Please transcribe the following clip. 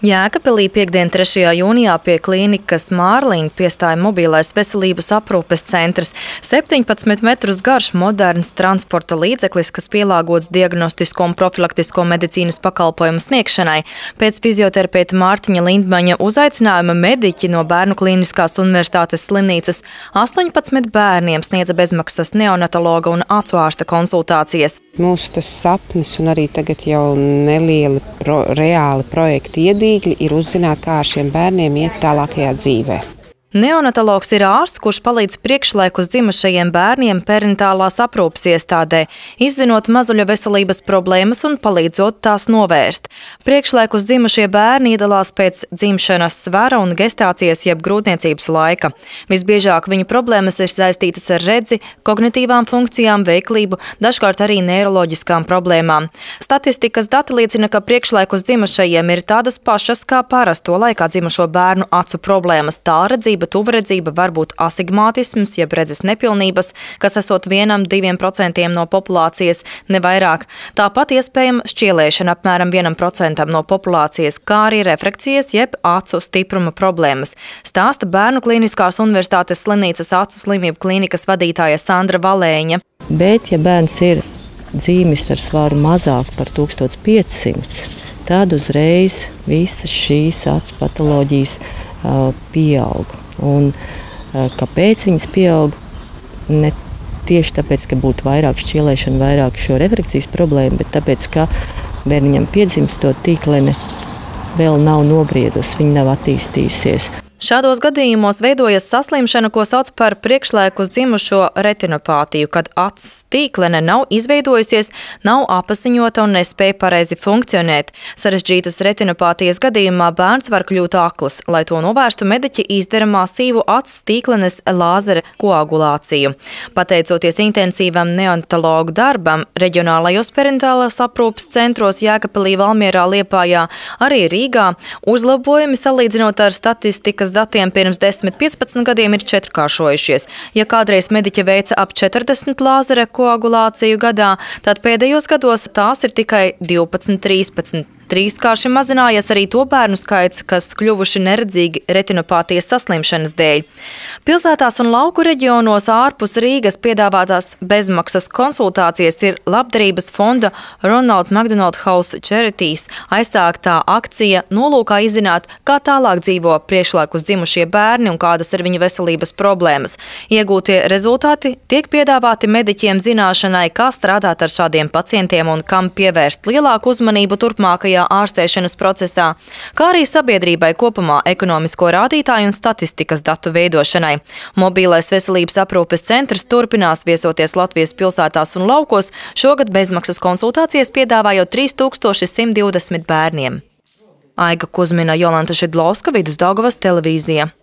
Jēkabpilī piektdien 3. jūnijā pie klīnikas Mārliņa piestāja mobilais veselības aprūpes centrs. 17 metrus garš moderns transporta līdzeklis, kas pielāgots diagnostisko un profilaktisko medicīnas pakalpojumu sniegšanai. Pēc fizioterapeita Mārtiņa Lindmaņa uzaicinājuma mediķi no Bērnu klīniskās universitātes slimnīcas 18 bērniem sniedza bezmaksas neonatologa un acu ārsta konsultācijas. Mūsu tas sapnis un arī tagad jau nelieli reāli projekti iedīgļi ir uzzināt, kā ar šiem bērniem iet tālākajā dzīvē. Neonatologs ir ārsts, kurš palīdz priekšlaikus dzimušajiem bērniem perinetālās aprūpes iestādē, izzinot mazuļa veselības problēmas un palīdzot tās novērst. Priekšlaikus dzimušie bērni iedalās pēc dzimšanas svara un gestācijas jeb grūtniecības laika. Visbiežāk viņu problēmas ir saistītas ar redzi, kognitīvām funkcijām, veiklību, dažkārt arī neiroloģiskām problēmām. Statistikas dati liecina, ka priekšlaikus dzimušajiem ir tādas pašas kā parasto laikā dzimušo bērnu acu problēmas, tālredzība, tuvredzība, varbūt astigmātisms, jeb redzes nepilnības, kas esot 1–2% no populācijas, ne vairāk. Tāpat iespējama šķielēšana apmēram 1% no populācijas, kā arī refrakcijas, jeb acu stipruma problēmas. Stāsta Bērnu klīniskās universitātes slimnīcas acu slimību klīnikas vadītāja Sandra Valēņa. Bet, ja bērns ir dzīmis ar svaru mazāk par 1500, tad uzreiz visas šīs acu patoloģijas pieaug. Un kāpēc viņas pieaug? Ne tieši tāpēc, ka būtu vairāk šķielēšana, vairāk šo refrakcijas problēmu, bet tāpēc, ka bērniņam piedzimstot tīklene vēl nav nobriedusi, viņa nav attīstījusies. Šādos gadījumos veidojas saslimšana, ko sauc par priekšlaikus dzimušo retinopātiju, kad acs tīklene nav izveidojusies, nav apasiņota un nespēja pareizi funkcionēt. Sarežģītas retinopātijas gadījumā bērns var kļūt akls. Lai to novērstu, mediķi izdara masīvu acs tīklenes lāzera koagulāciju. Pateicoties intensīvam neonatologu darbam, reģionālajos perinetālās aprūpes centros Jēkabpilī, Valmierā, Liepājā, arī Rīgā, uzlabojumi salīdzinot ar statistikas datiem pirms 10–15 gadiem ir četrkāršojušies. Ja kādreiz mediķe veica ap 40 lāzera koagulāciju gadā, tad pēdējos gados tās ir tikai 12–13. Trīskārši mazinājies arī to bērnu skaits, kas kļuvuši neredzīgi retinopātijas saslimšanas dēļ. Pilsētās un lauku reģionos ārpus Rīgas piedāvātās bezmaksas konsultācijas ir Labdarības fonda Ronald McDonald House Charities aizsāktā akcija nolūkā izzināt, kā tālāk dzīvo priekšlaikus dzimušie bērni un kādas ir viņu veselības problēmas. Iegūtie rezultāti tiek piedāvāti mediķiem zināšanai, kā strādāt ar šādiem pacientiem un kam pievērst lielāku uzmanību turpmākajā ārstēšanas procesā, kā arī sabiedrībai kopumā ekonomisko rādītāju un statistikas datu veidošanai. Mobilais veselības aprūpes centrs turpinās viesoties Latvijas pilsētās un laukos, šogad bezmaksas konsultācijas piedāvājot 3120 bērniem. Aiga Kuzmina, Jolanta Šidlovska, Vidusdaugavas televīzija.